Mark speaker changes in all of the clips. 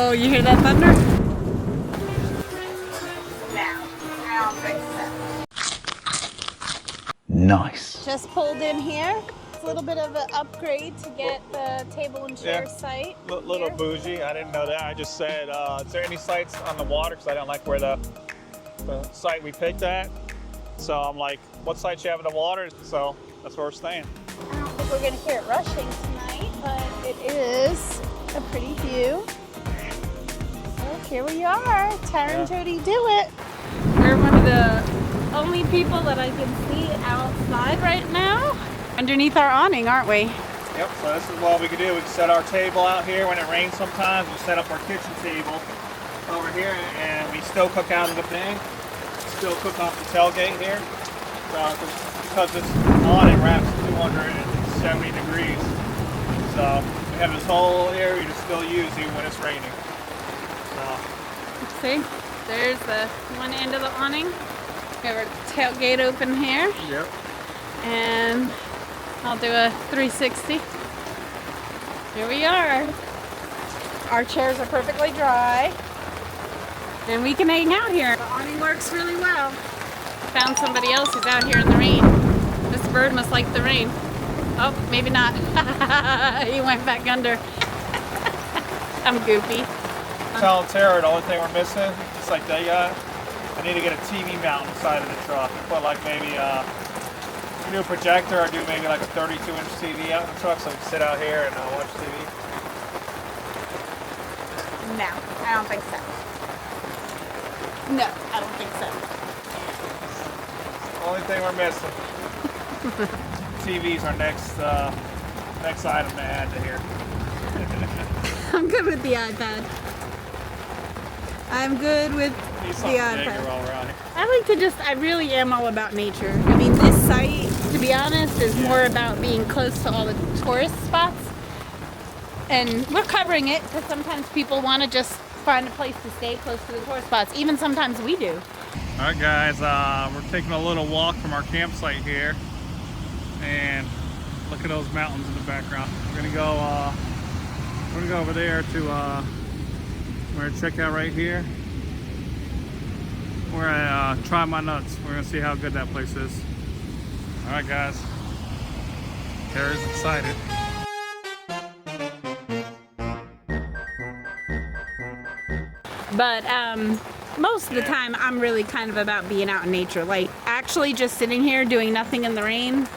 Speaker 1: Oh, you hear that thunder?
Speaker 2: Nice.
Speaker 1: Just pulled in here. It's a little bit of an upgrade to get the table and chair site.
Speaker 3: Little bougie. I didn't know that. I just said, is there any sites on the water? Because I don't like where the site we picked at. So I'm like, what sites you have in the water? So that's where we're staying.
Speaker 1: I don't think we're going to hear it rushing tonight, but it is a pretty view. So here we are. Tara and Jody do it. We're one of the only people that I can see outside right now. Underneath our awning, aren't we?
Speaker 3: Yep, so this is what we can do. We can set our table out here when it rains sometimes. We set up our kitchen table over here, and we still cook out of the thing. Still cook off the tailgate here. So, because this awning wraps 270 degrees. So we have this whole area to still use even when it's raining. So.
Speaker 1: See, there's the one end of the awning. We have our tailgate open here.
Speaker 3: Yep.
Speaker 1: And I'll do a 360. Here we are. Our chairs are perfectly dry. And we can hang out here. The awning works really well. Found somebody else who's out here in the rain. This bird must like the rain. Oh, maybe not. He went back under. I'm goofy.
Speaker 3: Tell Tara the only thing we're missing, just like they got, I need to get a TV mount inside of the truck and put like maybe a new projector or do maybe like a 32-inch TV out in the truck so we can sit out here and watch TV.
Speaker 1: No, I don't think so. No, I don't think so.
Speaker 3: Only thing we're missing. TV's our next item to add to here.
Speaker 1: I'm good with the iPad. I'm good with the iPad.
Speaker 3: All around.
Speaker 1: I really am all about nature. I mean, this site, to be honest, is more about being close to all the tourist spots. And we're covering it because sometimes people want to just find a place to stay close to the tourist spots. Even sometimes we do.
Speaker 3: All right, guys, we're taking a little walk from our campsite here, and look at those mountains in the background. We're gonna go over there to we're gonna check out right here. We're gonna try my nuts. We're gonna see how good that place is. All right, guys. Tara's excited.
Speaker 1: But most of the time, I'm really kind of about being out in nature. Like actually just sitting here doing nothing in the rain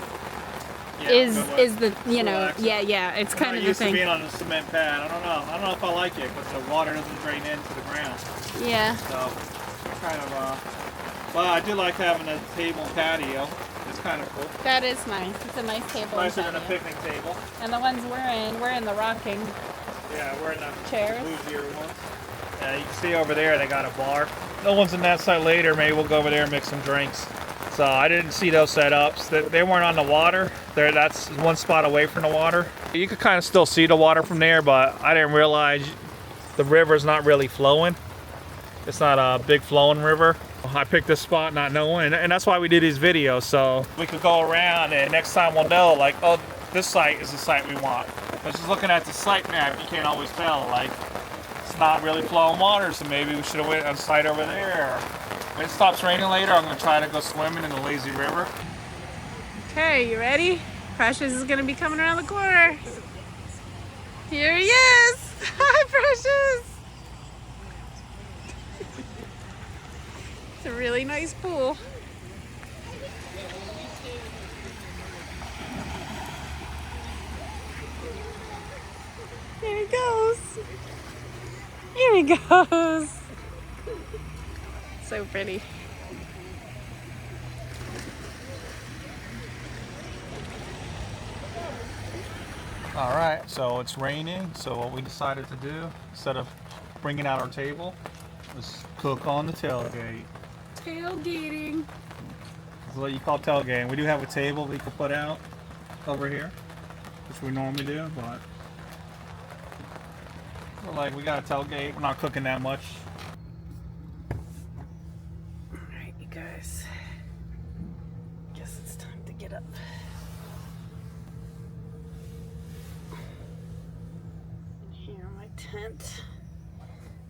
Speaker 1: is the, you know, it's kind of the thing.
Speaker 3: Used to being on a cement pad. I don't know if I like it because the water doesn't drain into the ground.
Speaker 1: Yeah.
Speaker 3: So kind of well, I do like having a table patio. It's kind of cool.
Speaker 1: That is nice. It's a nice table.
Speaker 3: Nicer than a picnic table.
Speaker 1: And the ones we're in the rocking.
Speaker 3: Yeah, we're in the
Speaker 1: chairs.
Speaker 3: bougier ones. Yeah, you can see over there they got a bar. No one's in that side later. Maybe we'll go over there and mix some drinks. So I didn't see those setups. They weren't on the water. That's one spot away from the water. You could kind of still see the water from there, but I didn't realize the river's not really flowing. It's not a big flowing river. I picked this spot not knowing, and that's why we did these videos. So we could go around and next time we'll know, like, oh, this site is the site we want. But just looking at the site map, you can't always tell, like, it's not really flowing water, so maybe we should have went on site over there. When it stops raining later, I'm going to try to go swimming in the lazy river.
Speaker 1: Okay, you ready? Precious is going to be coming around the corner. Here he is! Hi, Precious! It's a really nice pool. Here he goes. Here he goes. So pretty.
Speaker 3: All right, so it's raining. So what we decided to do, instead of bringing out our table, was cook on the tailgate.
Speaker 1: Tailgating.
Speaker 3: That's what you call tailgating. We do have a table we can put out over here, which we normally do, but we're like, we got a tailgate. We're not cooking that much.
Speaker 1: All right, you guys. Guess it's time to get up. Here in my tent.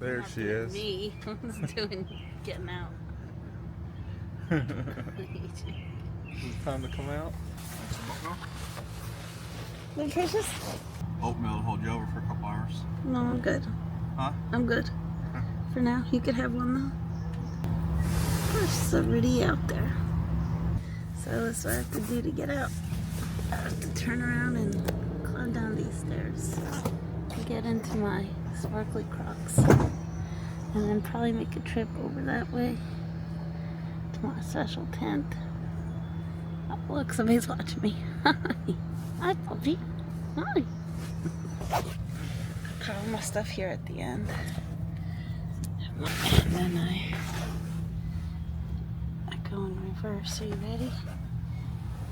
Speaker 2: There she is.
Speaker 1: Me. Who's doing getting out?
Speaker 2: It's time to come out.
Speaker 4: Want some oatmeal?
Speaker 1: Little Precious?
Speaker 4: Oatmeal to hold you over for a couple hours.
Speaker 1: No, I'm good.
Speaker 4: Huh?
Speaker 1: I'm good. For now. You could have one though. There's somebody out there. So that's what I have to do to get out. I have to turn around and climb down these stairs to get into my sparkly Crocs. And then probably make a trip over that way to my special tent. Oh, look, somebody's watching me. Hi. Hi, puppy. Hi. I put all my stuff here at the end. And then I go in reverse. Are you ready?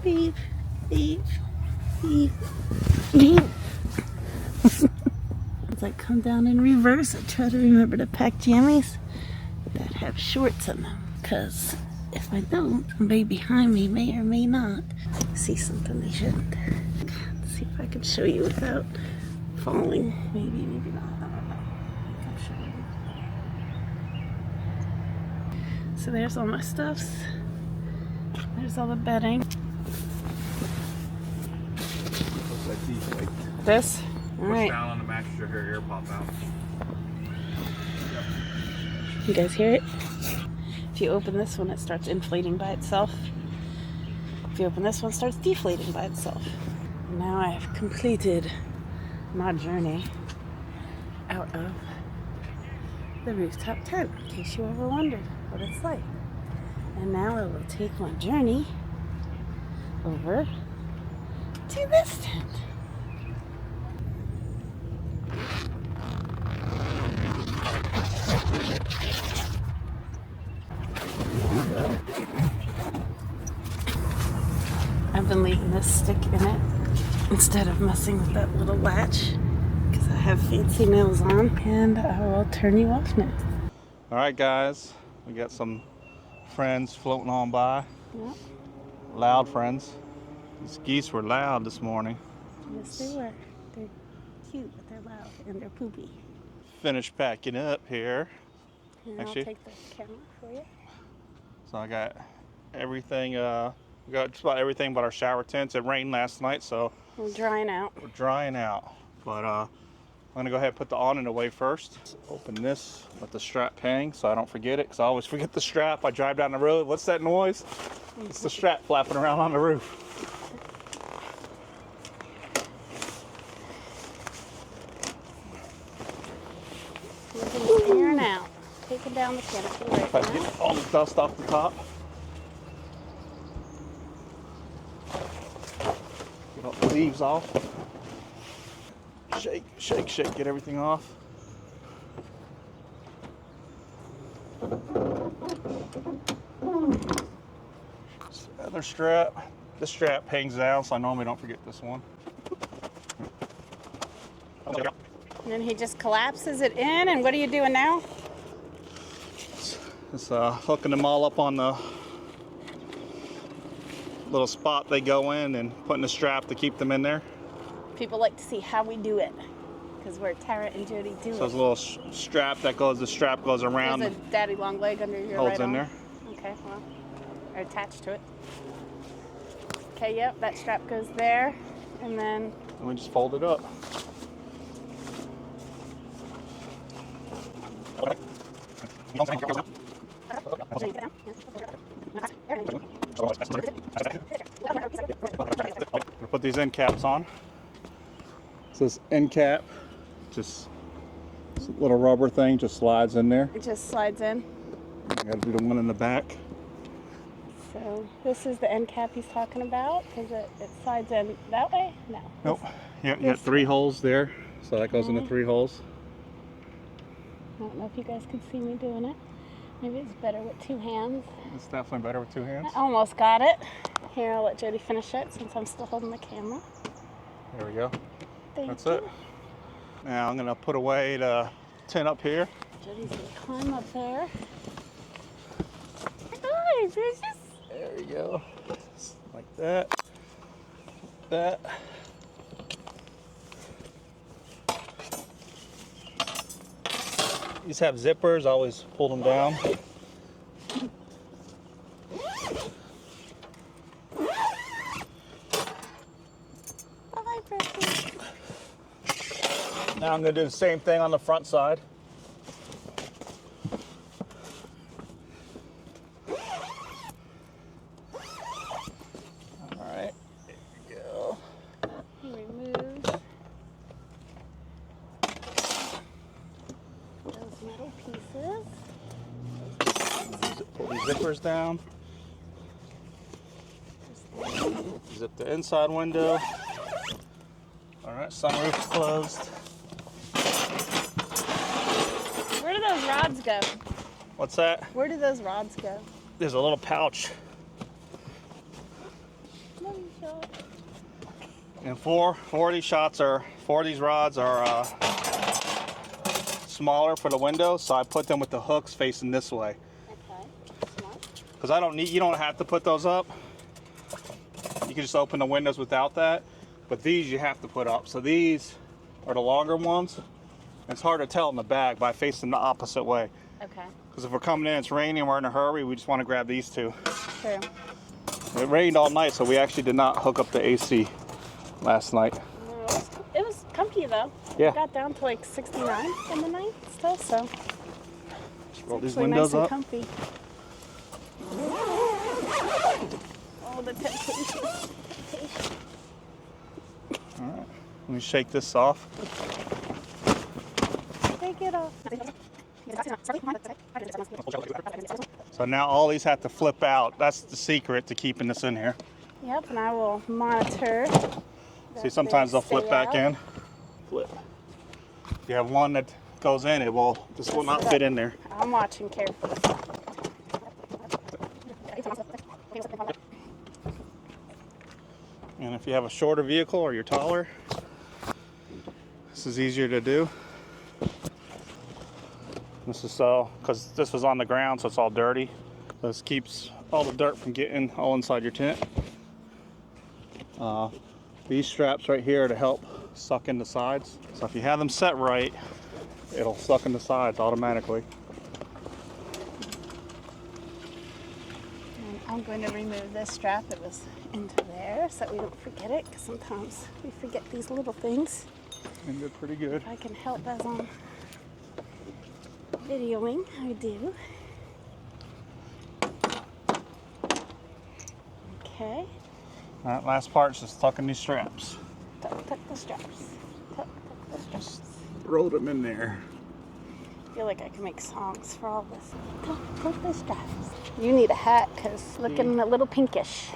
Speaker 1: Beep, beep, beep, beep. As I come down in reverse, I try to remember to pack jammies that have shorts in them. Because if I don't, somebody behind me may or may not see something they shouldn't. Let's see if I can show you without falling. Maybe, maybe not. I don't know. I'll show you. So there's all my stuffs. There's all the bedding.
Speaker 4: Looks like deflate.
Speaker 1: This? All
Speaker 4: Push
Speaker 1: right.
Speaker 4: down on the mattress, you'll hear your ear pop out.
Speaker 1: You guys hear it? If you open this one, it starts inflating by itself. If you open this one, it starts deflating by itself. Now I have completed my journey out of the rooftop tent, in case you ever wondered what it's like. And now I will take my journey over to this tent. I've been leaving this stick in it instead of messing with that little latch because I have fancy nails on, and I will turn you off now.
Speaker 2: All right, guys. We got some friends floating on by.
Speaker 1: Yep.
Speaker 2: Loud friends. These geese were loud this morning.
Speaker 1: Yes, they were. They're cute, but they're loud and they're poopy.
Speaker 2: Finished packing up here.
Speaker 1: And
Speaker 2: Actually-
Speaker 1: I'll take the camera for you.
Speaker 2: So I got everything, we got just about everything but our shower tents. It rained last night, so
Speaker 1: We're drying out.
Speaker 2: we're drying out. But I'm gonna go ahead and put the awning away first. Open this with the strap hang so I don't forget it, because I always forget the strap. I drive down the road. What's that noise? It's the strap flapping around on the roof.
Speaker 1: Everything's clearing out. Taking down the canopy right
Speaker 2: Try to
Speaker 1: now.
Speaker 2: get all the dust off the top. Get all the leaves off. Shake, shake, shake, get everything off. This other strap. This strap hangs down, so I normally don't forget this one.
Speaker 1: And then he just collapses it in, and what are you doing now?
Speaker 2: Just hooking them all up on the little spot they go in and putting a strap to keep them in there.
Speaker 1: People like to see how we do it, because we're Tara and Jody do
Speaker 2: So there's
Speaker 1: it.
Speaker 2: a little strap that goes, the strap goes around,
Speaker 1: There's a daddy long leg under your
Speaker 2: holds
Speaker 1: right
Speaker 2: in
Speaker 1: arm.
Speaker 2: there.
Speaker 1: Okay, well, or attached to it. Okay, yep, that strap goes there, and then
Speaker 2: And we just fold it up. We'll put these end caps on. So this end cap, just this little rubber thing just slides in there.
Speaker 1: it just slides in.
Speaker 2: I gotta do the one in the back.
Speaker 1: So this is the end cap he's talking about, because it slides in that way? No.
Speaker 2: Nope. Yeah, you got 3 holes there. So that goes into 3 holes.
Speaker 1: I don't know if you guys can see me doing it. Maybe it's better with 2 hands.
Speaker 2: It's definitely better with 2 hands.
Speaker 1: I almost got it. Here, I'll let Jody finish it since I'm still holding the camera.
Speaker 2: There we go.
Speaker 1: Thank
Speaker 2: That's
Speaker 1: you.
Speaker 2: it. Now I'm gonna put away the tent up here.
Speaker 1: Jody's gonna climb up there. Hi, Precious.
Speaker 2: There we go. Just like that. That. These have zippers, always pull them down.
Speaker 1: Bye, Preston.
Speaker 2: Now I'm gonna do the same thing on the front side. All right, there we go.
Speaker 1: Remove those metal pieces.
Speaker 2: Pull these zippers down. Zip the inside window. All right, sunroof's closed.
Speaker 1: Where do those rods go?
Speaker 2: What's that?
Speaker 1: Where do those rods go?
Speaker 2: There's a little pouch. And four of these rods are smaller for the windows, so I put them with the hooks facing this way.
Speaker 1: Okay, smart.
Speaker 2: Because you don't have to put those up. You can just open the windows without that. But these you have to put up. So these are the longer ones. It's hard to tell in the bag by facing the opposite way.
Speaker 1: Okay.
Speaker 2: Because if we're coming in, it's raining, we're in a hurry, we just want to grab these two.
Speaker 1: True.
Speaker 2: It rained all night, so we actually did not hook up the AC last night.
Speaker 1: No, it was comfy though.
Speaker 2: Yeah.
Speaker 1: It got down to like 69 in the night still, so
Speaker 2: Just roll these
Speaker 1: actually
Speaker 2: windows
Speaker 1: nice and
Speaker 2: up.
Speaker 1: comfy. Oh, the temptation.
Speaker 2: All right. Let me shake this off.
Speaker 1: Take it off.
Speaker 2: So now all these have to flip out. That's the secret to keeping this in here.
Speaker 1: Yep, and I will monitor.
Speaker 2: See, sometimes they'll flip back in. Flip. If you have one that goes in, this will not fit in there.
Speaker 1: I'm watching carefully.
Speaker 2: And if you have a shorter vehicle or you're taller, this is easier to do. This is because this was on the ground, so it's all dirty. This keeps all the dirt from getting all inside your tent. These straps right here are to help suck in the sides. So if you have them set right, it'll suck in the sides automatically.
Speaker 1: And I'm going to remove this strap that was into there so that we don't forget it, because sometimes we forget these little things.
Speaker 2: And they're pretty good.
Speaker 1: If I can help as I'm videoing, I do. Okay.
Speaker 2: All right, last part is just tucking these straps.
Speaker 1: Tuck the straps. Tuck the straps.
Speaker 2: Roll them in there.
Speaker 1: I feel like I can make songs for all this. Tuck the straps. You need a hat because looking a little pinkish.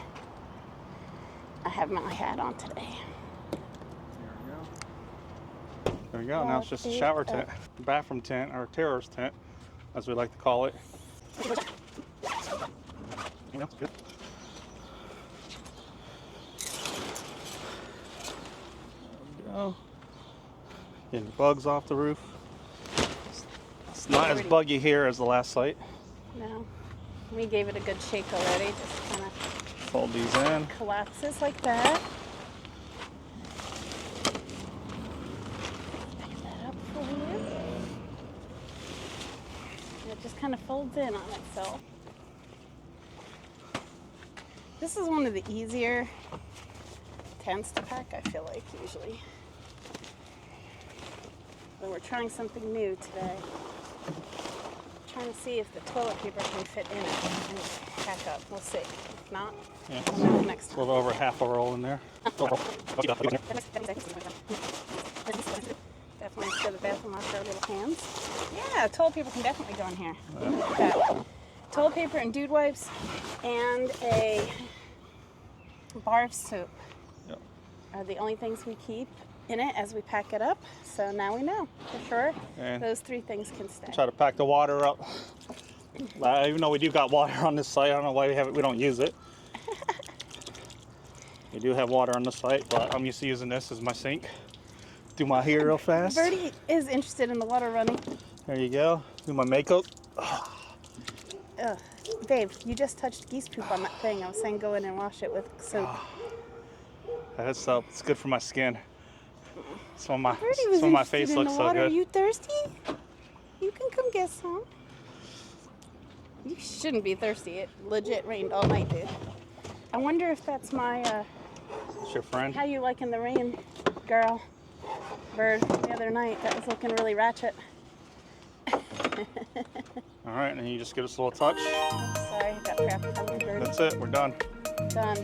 Speaker 1: I have my hat on today.
Speaker 2: There we go. Now it's just a shower tent, bathroom tent, or terrorist tent, as we like to call it. That's good. There we go. Getting the bugs off the roof. It's not as buggy here as the last site.
Speaker 1: No, we gave it a good shake already. Just kind of
Speaker 2: Fold these in.
Speaker 1: collapses like that. Pick that up for you. And it just kind of folds in on itself. This is one of the easier tents to pack, I feel like, usually. But we're trying something new today. Trying to see if the toilet paper can fit in it and pack up. We'll see. If not,
Speaker 2: Yeah.
Speaker 1: we'll know next
Speaker 2: A
Speaker 1: time.
Speaker 2: little over half a roll in there.
Speaker 1: Definitely for the bathroom after our little hands. Yeah, toilet paper can definitely go in here. Look at that. Toilet paper and dude wipes and a bar of soap
Speaker 2: Yep.
Speaker 1: are the only things we keep in it as we pack it up. So now we know for sure
Speaker 2: And
Speaker 1: those three things can stay.
Speaker 2: try to pack the water up. Even though we do got water on this site, I don't know why we don't use it. We do have water on the site, but I'm used to using this as my sink. Do my hair real fast.
Speaker 1: Birdie is interested in the water running.
Speaker 2: There you go. Do my makeup.
Speaker 1: Ugh. Dave, you just touched geese poop on that thing. I was saying go in and wash it with soap.
Speaker 2: That's soap. It's good for my skin.
Speaker 1: Birdie was
Speaker 2: So my
Speaker 1: interested
Speaker 2: face
Speaker 1: in
Speaker 2: looks
Speaker 1: the
Speaker 2: so
Speaker 1: water.
Speaker 2: good.
Speaker 1: You thirsty? You can come get some. You shouldn't be thirsty. It legit rained all night, dude. I wonder if that's my,
Speaker 2: It's your friend.
Speaker 1: how you like in the rain girl bird the other night. That was looking really ratchet.
Speaker 2: All right, and then you just give us a little touch.
Speaker 1: Sorry, I got trapped on the bird.
Speaker 2: That's it. We're done.
Speaker 1: Done.